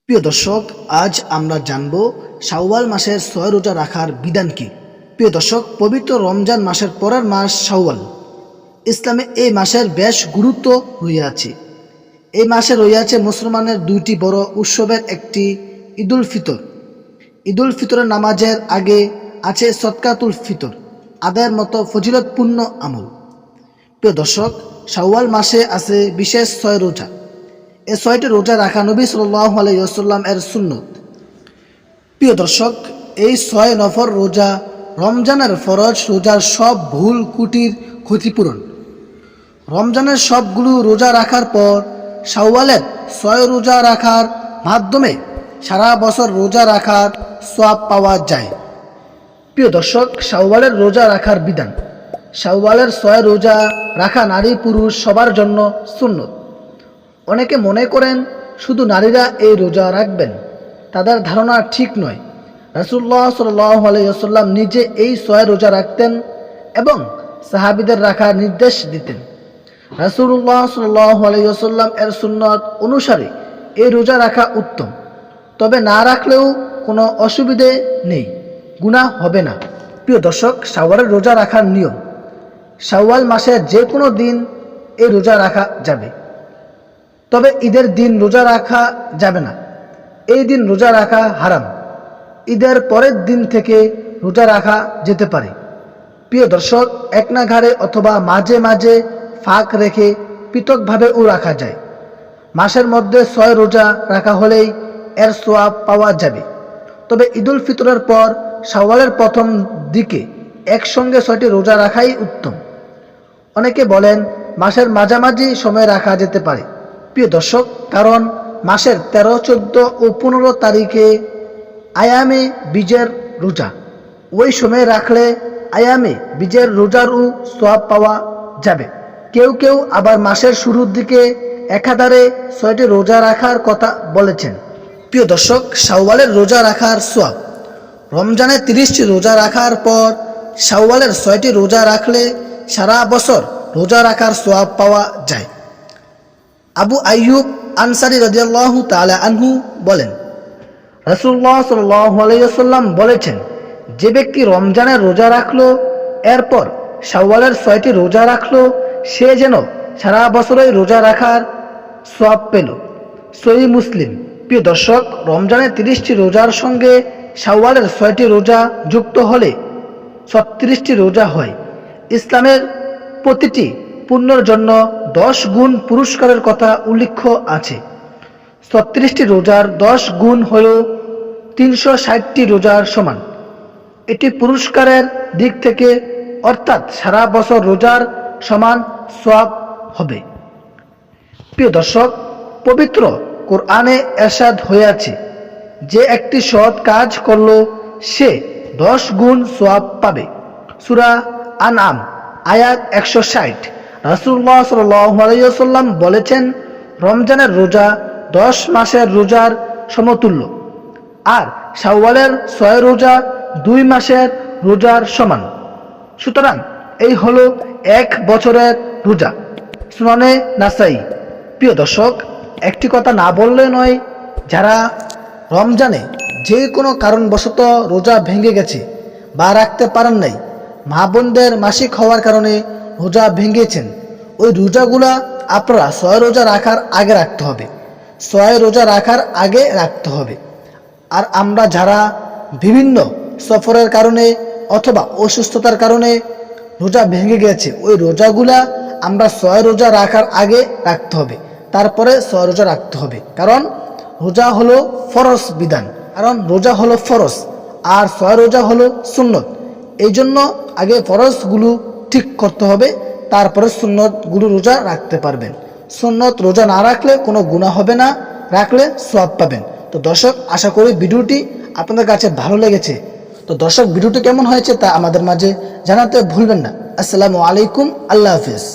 প্রিয় দর্শক, আজ আমরা জানব শাওয়াল মাসের ৬ রোজা রাখার বিধান কি। প্রিয় দর্শক, পবিত্র রমজান মাসের পরের মাস শাওয়াল। ইসলামে এই মাসের বেশ গুরুত্ব রইয়াছে। এই মাসে রইয়াছে মুসলমানের দুইটি বড় উৎসবের একটি ঈদুল ফিতর। ঈদুল ফিতরের নামাজের আগে আছে সদকাতুল ফিতর, আদায়ের মতো ফজিলতপূর্ণ আমল। প্রিয় দর্শক, শাওয়াল মাসে আছে বিশেষ ৬ রোজা। এই ৬টি রোজা রাখা নবী সাল্লাল্লাহু আলাইহি ওয়াসাল্লাম এর সুন্নত। প্রিয় দর্শক, এই ৬ নফর রোজা রমজানের ফরজ রোজার সব ভুল কুটির ক্ষতিপূরণ। রমজানের সবগুলো রোজা রাখার পর শাওয়ালের ৬ রোজা রাখার মাধ্যমে সারা বছর রোজা রাখার সওয়াব পাওয়া যায়। প্রিয় দর্শক, শাওয়ালের রোজা রাখার বিধান। শাওয়ালের ৬ রোজা রাখা নারী পুরুষ সবার জন্য সুন্নত। অনেকে মনে করেন শুধু নারীরা এই রোজা রাখবেন। তাদের ধারণা ঠিক নয়। রাসূলুল্লাহ সাল্লাল্লাহু আলাইহি ওয়াসাল্লাম নিজে এই ৬ রোজা রাখতেন এবং সাহাবীদের রাখার নির্দেশ দিতেন। রাসূলুল্লাহ সাল্লাল্লাহু আলাইহি ওয়াসাল্লাম এর সুন্নত অনুসারে এই রোজা রাখা উত্তম। তবে না রাখলেও কোনো অসুবিধে নেই, গুনাহ হবে না। প্রিয় দর্শক, শাওয়ালের রোজা রাখার নিয়ম। শাওয়াল মাসের যে কোনো দিন এই রোজা রাখা যাবে, তবে ঈদের দিন রোজা রাখা যাবে না। এই দিন রোজা রাখা হারাম। ঈদের পরের দিন থেকে রোজা রাখা যেতে পারে। প্রিয় দর্শক, এক নাগাড়ে অথবা মাঝে মাঝে ফাঁক রেখে পৃথকভাবেও রাখা যায়। মাসের মধ্যে ৬ রোজা রাখা হলেই এর সওয়াব পাওয়া যাবে। তবে ঈদুল ফিতরের পর শাওয়ালের প্রথম দিকে একসঙ্গে ৬টি রোজা রাখাই উত্তম। অনেকে বলেন মাসের মাঝামাঝি সময় রাখা যেতে পারে। প্রিয় দর্শক, কারণ মাসের ১৩, ১৪ ও ১৫ তারিখে আয়ামে বীজের রোজা। ওই সময় রাখলে আয়ামে বীজের রোজারও সওয়াব পাওয়া যাবে। কেউ কেউ আবার মাসের শুরুর দিকে একাধারে ৬টি রোজা রাখার কথা বলেছেন। প্রিয় দর্শক, শাওয়ালের রোজা রাখার সওয়াব। রমজানে ৩০টি রোজা রাখার পর শাওয়ালের ৬টি রোজা রাখলে সারা বছর রোজা রাখার সওয়াব পাওয়া যায়। আবু আইয়ুব আনসারী রাদিয়াল্লাহু তাআলা আনহু বলেন, রাসূলুল্লাহ সাল্লাল্লাহু আলাইহি ওয়াসাল্লাম বলেছেন, যে ব্যক্তি রমজানের রোজা রাখলো এরপর শাওয়ালের ৬টি রোজা রাখলো, সে যেন সারা বছরই রোজা রাখার সওয়াব পেল। সহিহ মুসলিম। প্রিয় দর্শক, রমজানের ৩০টি রোজার সঙ্গে শাওয়ালের ৬টি রোজা যুক্ত হলে ৩৬টি রোজা হয়। ইসলামের প্রতিটি পুণ্যের জন্য ১০ গুণ পুরস্কারের কথা উল্লেখ আছে। ৩৬টি রোজার ১০ গুণ হল ৩৬০টি রোজার সমান। এটি পুরস্কারের দিক থেকে, অর্থাৎ সারা বছর রোজার সমান সওয়াব হবে। প্রিয় দর্শক, পবিত্র কোরআনে ইরশাদ হয়েছে, যে একটি সৎ কাজ করল সে ১০ গুণ সওয়াব পাবে। সূরা আনআম আয়াত ১৬০। রাসূলুল্লাহ সাল্লাল্লাহু আলাইহি ওয়াসাল্লাম বলেছেন, রমজানের রোজা ১০ মাসের রোজার সমতুল্য, আর শাওয়ালের ৬ রোজা ২ মাসের রোজার সমান। সুতরাং এই হলো ১ বছরের রোজা। সুনানে নাসাই। প্রিয় দর্শক, একটি কথা না বললে নয়, যারা রমজানে যে কোনো কারণবশত রোজা ভেঙে গেছে বা রাখতে পারেন নাই, মা বোনদের মাসিক হওয়ার কারণে রোজা ভেঙেছেন, ওই রোজাগুলা আপনারা ৬ রোজা রাখার আগে রাখতে হবে। ৬ রোজা রাখার আগে রাখতে হবে। আর আমরা যারা বিভিন্ন সফরের কারণে অথবা অসুস্থতার কারণে রোজা ভেঙে গেছে, ওই রোজাগুলা আমরা ৬ রোজা রাখার আগে রাখতে হবে, তারপরে ৬ রোজা রাখতে হবে। কারণ রোজা হলো ফরজ বিধান, কারণ রোজা হলো ফরজ আর ৬ রোজা হলো সুন্নত। এই জন্য আগে ফরজগুলো ঠিক করতে হবে, তারপরে সুন্নতগুলো রোজা রাখতে পারবেন। সুন্নত রোজা না রাখলে কোনো গুনাহ হবে না, রাখলে সওয়াব পাবেন। তো দর্শক, আশা করি ভিডিওটি আপনাদের কাছে ভালো লেগেছে। তো দর্শক, ভিডিওটি কেমন হয়েছে তা আমাদের মাঝে জানাতে ভুলবেন না। আসসালামু আলাইকুম, আল্লাহ হাফেজ।